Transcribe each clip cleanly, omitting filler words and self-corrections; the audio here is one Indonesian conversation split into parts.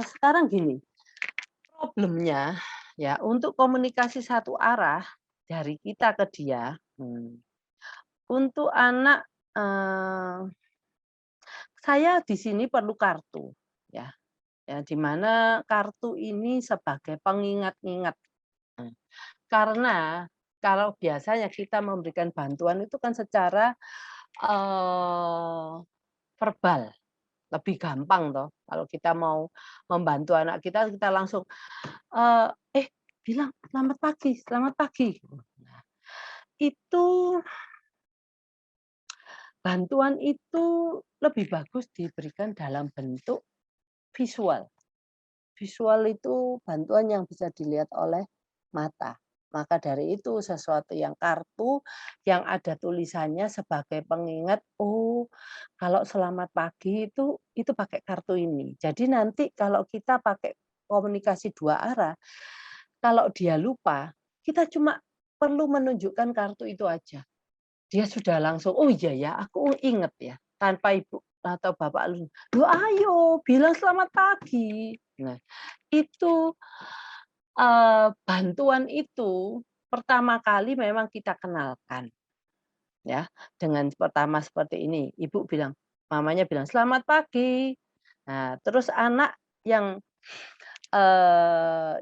Sekarang gini, problemnya ya untuk komunikasi satu arah dari kita ke dia, untuk anak, saya di sini perlu kartu ya, ya di mana kartu ini sebagai pengingat-ingat, mmm, karena kalau biasanya kita memberikan bantuan itu kan secara, eee, verbal, lebih gampang toh kalau kita mau membantu anak kita langsung, eee, "Eh, bilang selamat pagi," gitu. Nah, itu bantuan itu lebih bagus diberikan dalam bentuk visual. Visual itu bantuan yang bisa dilihat oleh mata. Maka dari itu sesuatu yang kartu yang ada tulisannya sebagai pengingat, "Oh, kalau selamat pagi itu pakai kartu ini." Jadi nanti kalau kita pakai komunikasi dua arah, kalau dia lupa, kita cuma perlu menunjukkan kartu itu aja. Dia sudah langsung, "Oh iya ya, aku inget ya." Tanpa ibu atau bapak lu, "Loh ayo bilang selamat pagi." Nah, itu, bantuan itu pertama kali memang kita kenalkan ya, dengan pertama seperti ini, ibu bilang mamanya bilang, "Selamat pagi." Nah, terus anak yang,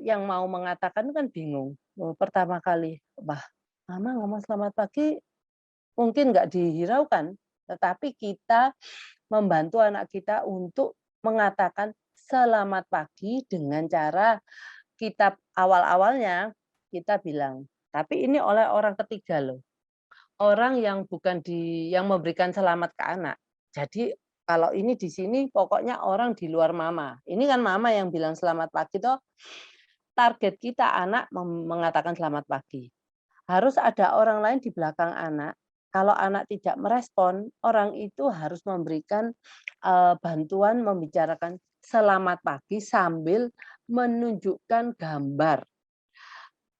yang mau mengatakan kan bingung, pertama kali, "Wah, mama ngomong selamat pagi." Mungkin nggak dihiraukan, tetapi kita membantu anak kita untuk mengatakan selamat pagi dengan cara kita awal-awalnya kita bilang, tapi ini oleh orang ketiga loh, orang yang bukan yang memberikan selamat ke anak. Jadi kalau ini di sini pokoknya orang di luar mama. Ini kan mama yang bilang selamat pagi toh, target kita anak mengatakan selamat pagi. Harus ada orang lain di belakang anak. Kalau anak tidak merespon, orang itu harus memberikan, bantuan membicarakan selamat pagi sambil menunjukkan gambar,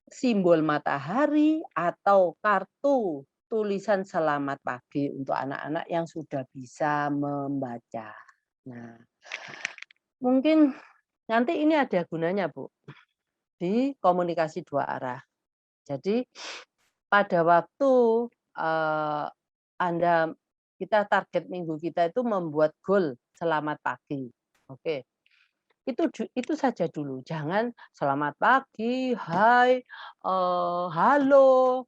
simbol matahari atau kartu tulisan selamat pagi untuk anak-anak yang sudah bisa membaca. Nah, mungkin nanti ini ada gunanya, Bu, di komunikasi dua arah. Jadi pada waktu, eee, Anda kita target minggu kita itu membuat goal selamat pagi, oke. Itu saja dulu, jangan selamat pagi, hai, halo,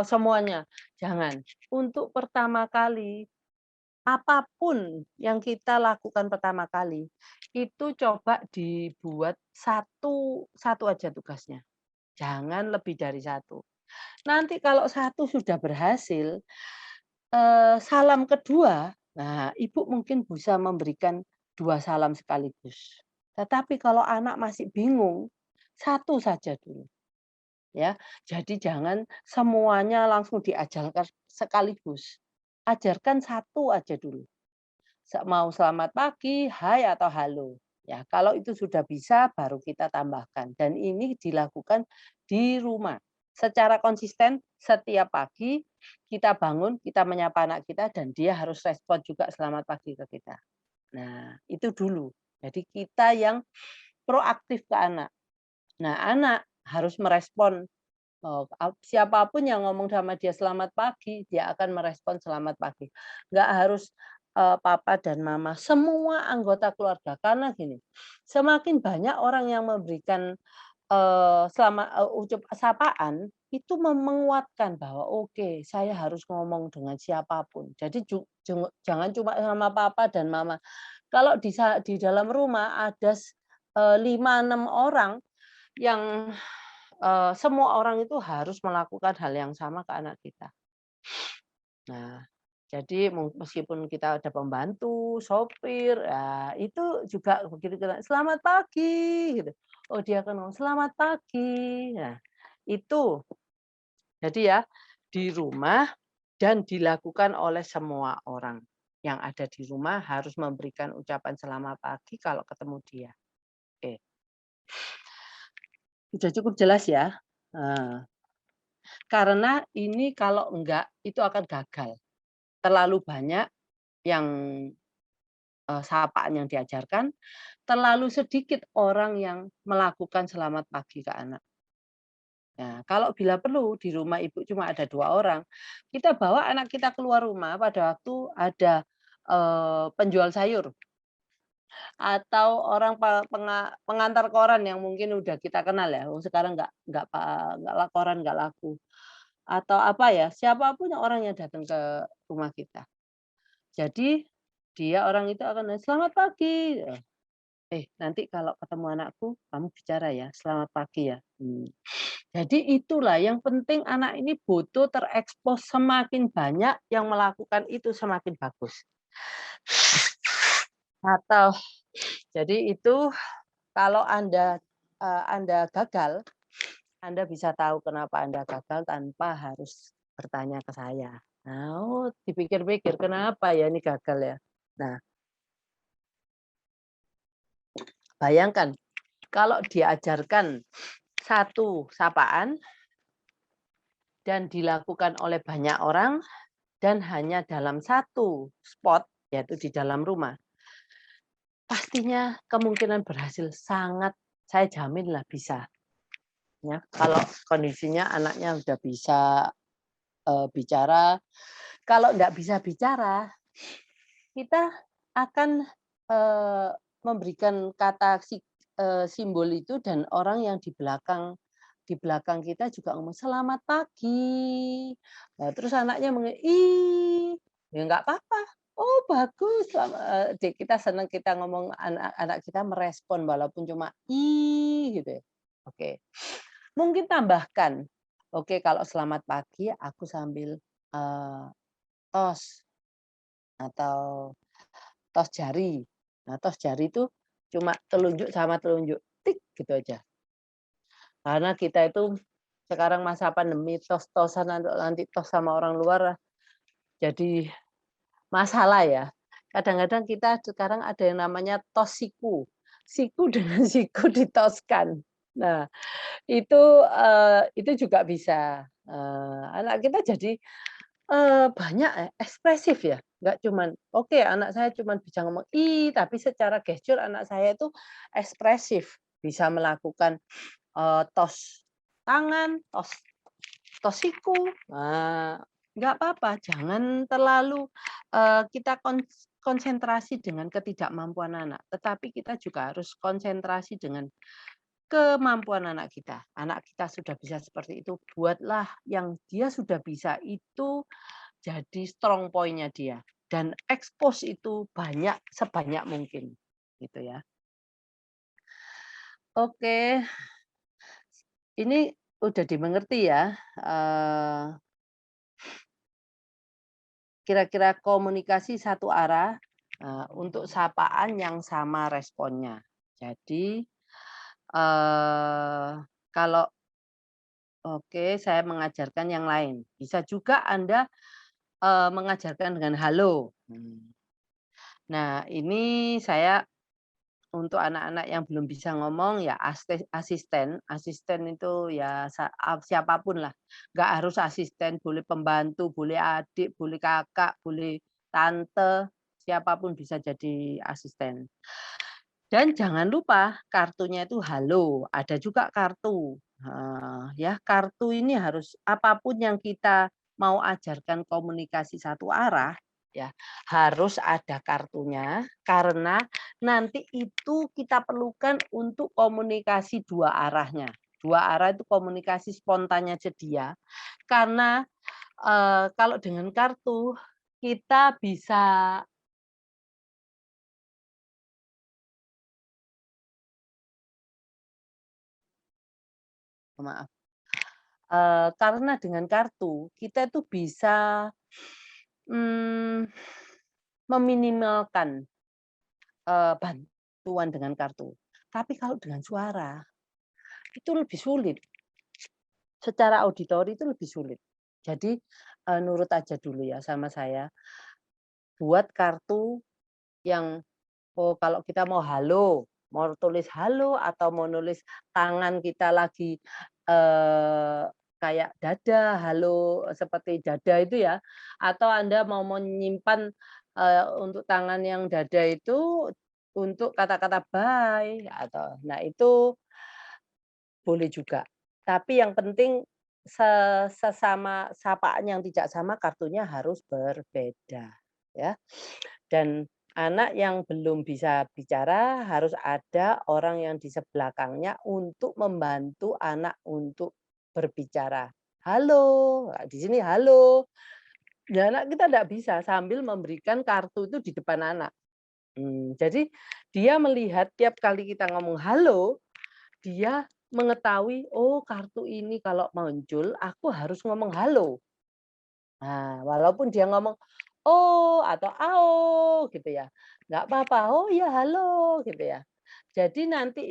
semuanya, jangan. Untuk pertama kali, apapun yang kita lakukan pertama kali, itu coba dibuat satu satu aja tugasnya, jangan lebih dari satu. Nanti kalau satu sudah berhasil, salam kedua, nah ibu mungkin bisa memberikan 2 salam sekaligus. Tetapi kalau anak masih bingung, satu saja dulu ya. Jadi jangan semuanya langsung diajarkan sekaligus. Ajarkan satu aja dulu. Mau selamat pagi, hai, atau halo. Ya, kalau itu sudah bisa baru kita tambahkan dan ini dilakukan di rumah. Secara konsisten setiap pagi kita bangun, kita menyapa anak kita dan dia harus respon juga selamat pagi ke kita. Nah, itu dulu. Jadi kita yang proaktif ke anak. Nah, anak harus merespon, siapa yang ngomong sama dia selamat pagi, dia akan merespon selamat pagi. Nggak harus, papa dan mama, semua anggota keluarga. Karena gini, semakin banyak orang yang memberikan, ucup sapaan, itu menguatkan bahwa, "Oke, saya harus ngomong dengan siapapun." Jadi jangan cuma sama papa dan mama. Kalau di dalam rumah ada 5, 6 orang yang, semua orang itu harus melakukan hal yang sama ke anak kita. Nah, jadi meskipun kita ada pembantu, sopir, ya itu juga begitu kita, "Selamat pagi," gitu. Oh, dia akan ngomong, "Selamat pagi." Nah, itu. Jadi ya, di rumah dan dilakukan oleh semua orang yang ada di rumah harus memberikan ucapan selamat pagi kalau ketemu dia. Oke, sudah cukup jelas ya? Nah, karena ini kalau enggak, itu akan gagal. Terlalu banyak yang sapaan yang diajarkan, terlalu sedikit orang yang melakukan selamat pagi ke anak. Nah, kalau bila perlu di rumah ibu cuma ada 2 orang, kita bawa anak kita keluar rumah pada waktu ada, penjual sayur atau orang pengantar koran yang mungkin udah kita kenal ya, sekarang nggak koran nggak laku, atau apa ya, siapapun orang yang datang ke rumah kita. Jadi dia orang itu akan, "Selamat pagi," nanti kalau ketemu anakku kamu bicara ya, "Selamat pagi ya." Jadi itulah yang penting anak ini butuh terekspos, semakin banyak yang melakukan itu semakin bagus. Atau jadi itu kalau Anda gagal, Anda bisa tahu kenapa Anda gagal tanpa harus bertanya ke saya. Nah, oh dipikir-pikir kenapa ya ini gagal ya. Nah, bayangkan kalau diajarkan satu sapaan dan dilakukan oleh banyak orang dan hanya dalam satu spot, yaitu di dalam rumah, pastinya kemungkinan berhasil sangat, saya jaminlah bisa. Ya, kalau kondisinya anaknya udah bisa bicara, kalau nggak bisa bicara, kita akan memberikan kata simbol itu dan orang yang di belakang kita juga ngomong, "Selamat pagi." Nah, terus anaknya "Ih." Ya nggak apa-apa. "Oh, bagus." Kita senang kita ngomong anak kita merespon walaupun cuma, "Ih." Gitu ya. Oke. Mungkin tambahkan, "Oke, kalau selamat pagi aku sambil, tos atau tos jari." Nah, tos jari itu cuma telunjuk sama telunjuk, tik gitu aja. Karena kita itu sekarang masa pandemi tos-tosan nanti tos sama orang luar jadi masalah ya. Kadang-kadang kita sekarang ada yang namanya tos siku. Siku dengan siku ditoskan. Nah, itu juga bisa, anak kita jadi, banyak ekspresif ya, nggak cuman, oke anak saya cuman bisa ngomong, "Ih," tapi secara gestur anak saya itu ekspresif, bisa melakukan tos tangan, tos siku, nggak apa-apa, jangan terlalu, kita konsentrasi dengan ketidakmampuan anak, tetapi kita juga harus konsentrasi dengan kemampuan anak kita. Anak kita sudah bisa seperti itu, buatlah yang dia sudah bisa itu jadi strong point-nya dia, dan expose itu sebanyak mungkin, gitu ya. Oke. Ini udah dimengerti ya, kira-kira komunikasi satu arah, untuk sapaan yang sama responnya. Jadi, kalau oke saya mengajarkan yang lain, bisa juga Anda, mengajarkan dengan halo. Nah ini saya untuk anak-anak yang belum bisa ngomong ya asisten itu ya siapapun lah, nggak harus asisten, boleh pembantu, boleh adik, boleh kakak, boleh tante, siapapun bisa jadi asisten. Dan jangan lupa kartunya itu halo, ada juga kartu. Ya kartu ini harus apapun yang kita mau ajarkan komunikasi satu arah, ya harus ada kartunya karena nanti itu kita perlukan untuk komunikasi dua arahnya. Dua arah itu komunikasi spontannya dia. Karena kalau dengan kartu kita bisa maaf, karena dengan kartu kita itu bisa, mmm, meminimalkan, bantuan dengan kartu. Tapi kalau dengan suara itu lebih sulit. Secara auditori itu lebih sulit. Jadi, nurut aja dulu ya sama saya, buat kartu yang, kalau kita mau halo, mau tulis halo atau mau nulis tangan kita lagi, eee, kayak dada, halo seperti dada itu ya, atau Anda mau menyimpan, untuk tangan yang dada itu untuk kata-kata bye atau nah itu boleh juga. Tapi yang penting sesama sapaan yang tidak sama kartunya harus berbeda, ya. Dan anak yang belum bisa bicara harus ada orang yang di sebelakangnya untuk membantu anak untuk berbicara. "Halo," di sini, "Halo." Ya anak kita tidak bisa sambil memberikan kartu itu di depan anak. Jadi dia melihat tiap kali kita ngomong "halo", dia mengetahui, "Oh kartu ini kalau muncul aku harus ngomong 'halo'." Nah, walaupun dia ngomong, "Oh" atau "ao" gitu ya, nggak apa-apa, "Oh ya halo," gitu ya. Jadi nanti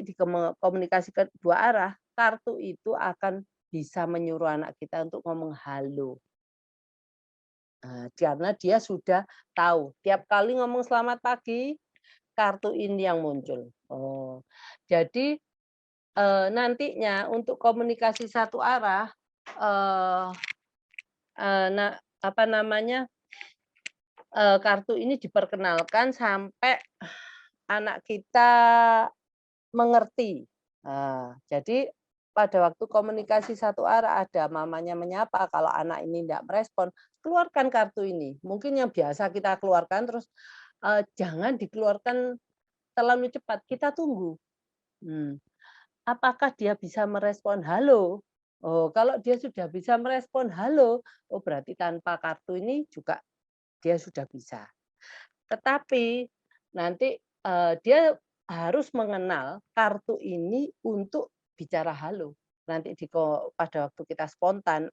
di komunikasi kedua arah, kartu itu akan bisa menyuruh anak kita untuk ngomong "halo." Karena dia sudah tahu, tiap kali ngomong "selamat pagi", kartu ini yang muncul. Oh, jadi, nantinya untuk komunikasi satu arah, eee na apa namanya, kartu ini diperkenalkan sampai anak kita mengerti. Jadi pada waktu komunikasi satu arah ada mamanya menyapa, kalau anak ini tidak merespon, keluarkan kartu ini. Mungkin yang biasa kita keluarkan terus, jangan dikeluarkan terlalu cepat, kita tunggu. Mmm, apakah dia bisa merespon "halo"? Oh, kalau dia sudah bisa merespon "halo", oh berarti tanpa kartu ini juga dia sudah bisa. Tetapi nanti, dia harus mengenal kartu ini untuk bicara halo. Nanti pada waktu kita spontan,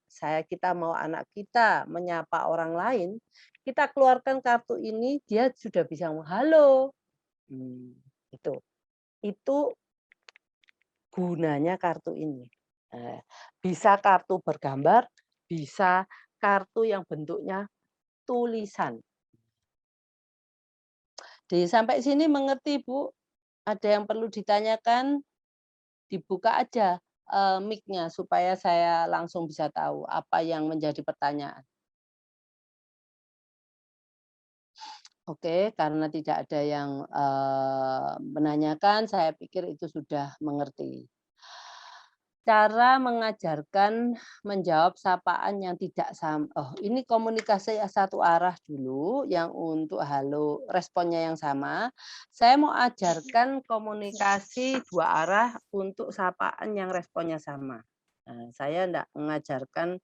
kita mau anak kita menyapa orang lain, kita keluarkan kartu ini, dia sudah bisa ngomong, "Halo." Mmm, itu. Itu gunanya kartu ini. Bisa kartu bergambar, bisa kartu yang bentuknya tulisan. Sampai sini mengerti, Bu? Ada yang perlu ditanyakan? Dibuka aja, mic-nya supaya saya langsung bisa tahu apa yang menjadi pertanyaan. Oke, karena tidak ada yang, menanyakan, saya pikir itu sudah mengerti. Cara mengajarkan menjawab sapaan yang tidak oh ini komunikasi satu arah dulu yang untuk halo, responnya yang sama. Saya mau ajarkan komunikasi dua arah untuk sapaan yang responnya sama. Saya enggak mengajarkan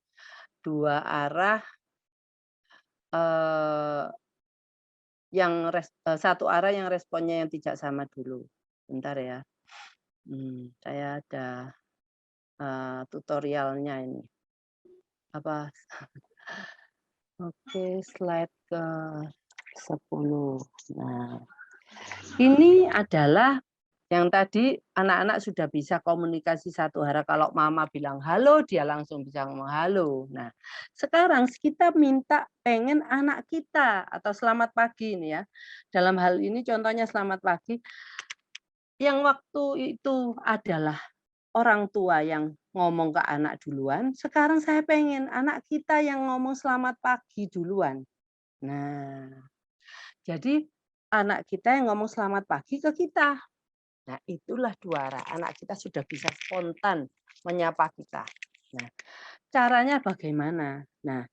dua arah, eee, satu arah yang responnya yang tidak sama dulu. Bentar ya, saya ada, tutorialnya ini. Apa Oke, slide ke-10. Nah, ini adalah yang tadi anak-anak sudah bisa komunikasi satu arah, kalau mama bilang halo, dia langsung bisa ngomong halo. Nah, sekarang kita minta pengen anak kita atau selamat pagi ini ya, dalam hal ini contohnya selamat pagi, yang waktu itu adalah orang tua yang ngomong ke anak duluan, sekarang saya pengen anak kita yang ngomong selamat pagi duluan. Nah, jadi anak kita yang ngomong selamat pagi ke kita. Nah, itulah dua arah. Anak kita sudah bisa spontan menyapa kita. Nah, caranya bagaimana? Nah,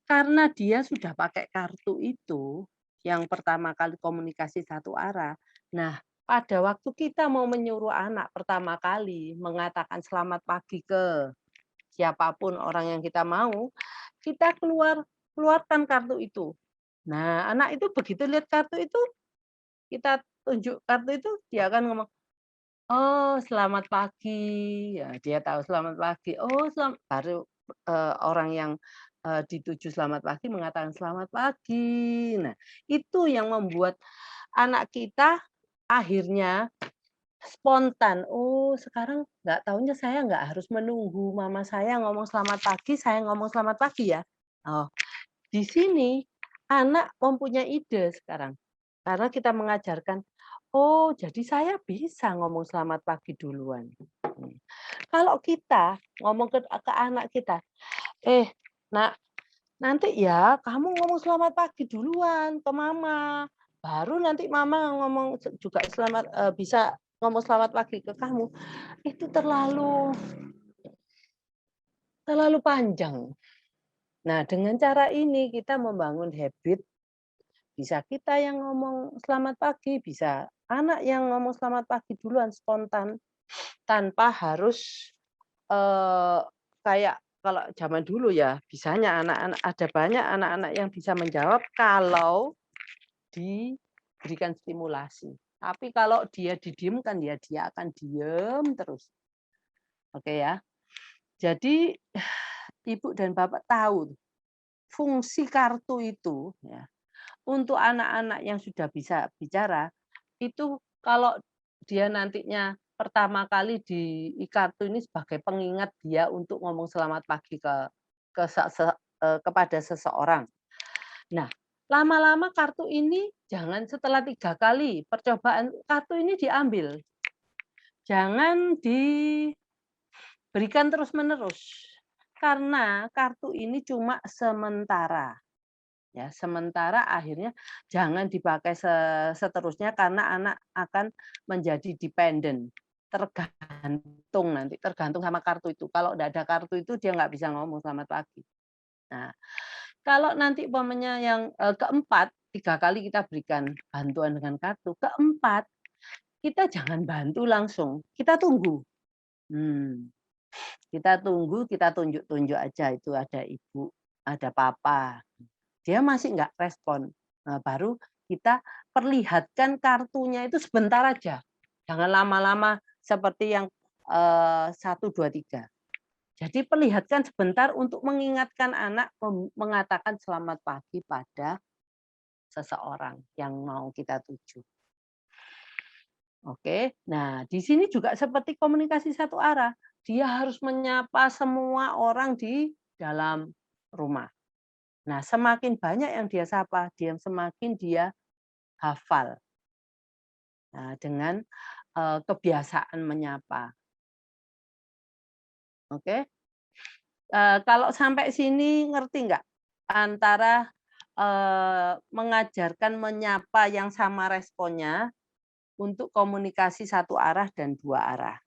karena dia sudah pakai kartu itu, yang pertama kali komunikasi satu arah. Nah, pada waktu kita mau menyuruh anak pertama kali mengatakan selamat pagi ke siapapun orang yang kita mau, kita keluarkan kartu itu. Nah, anak itu begitu lihat kartu itu, kita tunjuk kartu itu, dia akan ngomong, "Oh, selamat pagi." Ya, dia tahu selamat pagi. Oh, baru, orang yang, dituju selamat pagi mengatakan, "Selamat pagi." Nah, itu yang membuat anak kita akhirnya spontan, "Oh, sekarang nggak taunya saya nggak harus menunggu mama saya ngomong selamat pagi, saya ngomong selamat pagi ya." Oh, di sini anak mempunyai ide sekarang, karena kita mengajarkan, "Oh, jadi saya bisa ngomong selamat pagi duluan." Mmm. Kalau kita ngomong ke anak kita, "Eh, Nak, nanti ya kamu ngomong selamat pagi duluan ke mama, baru nanti mama ngomong juga bisa ngomong selamat pagi ke kamu." Itu terlalu panjang. Nah, dengan cara ini kita membangun habit, bisa kita yang ngomong selamat pagi, bisa anak yang ngomong selamat pagi duluan spontan, tanpa harus, eee, kayak kalau zaman dulu ya, bisanya ada banyak anak-anak yang bisa menjawab kalau diberikan stimulasi. Tapi kalau dia didiamkan, dia akan diam terus. Oke ya. Jadi ibu dan bapak tahu fungsi kartu itu ya, untuk anak-anak yang sudah bisa bicara, itu kalau dia nantinya pertama kali di kartu ini sebagai pengingat dia untuk ngomong selamat pagi ke se se kepada seseorang. Nah, lama-lama kartu ini jangan setelah 3 kali percobaan, kartu ini diambil. Jangan diberikan terus-menerus, karena kartu ini cuma sementara. Ya, sementara akhirnya jangan dipakai seterusnya karena anak akan menjadi dependent, tergantung sama kartu itu. Kalau nggak ada kartu itu dia nggak bisa ngomong selamat pagi. Nah, kalau nanti umpamanya yang, keempat, 3 kali kita berikan bantuan dengan kartu, keempat, kita jangan bantu langsung, kita tunggu. Hmm, kita tunggu, kita tunjuk-tunjuk aja itu ada ibu, ada papa. Dia masih nggak respon. Nah, baru kita perlihatkan kartunya itu sebentar aja. Jangan lama-lama seperti yang 1, 2, 3. Jadi perlihatkan sebentar untuk mengingatkan anak mengatakan selamat pagi pada seseorang yang mau kita tuju. Oke. Nah, di sini juga seperti komunikasi satu arah. Dia harus menyapa semua orang di dalam rumah. Nah, semakin banyak yang dia sapa, semakin dia hafal. Nah, dengan, kebiasaan menyapa, oke? Kalau sampai sini ngerti nggak? Antara, mengajarkan menyapa yang sama responnya untuk komunikasi satu arah dan dua arah.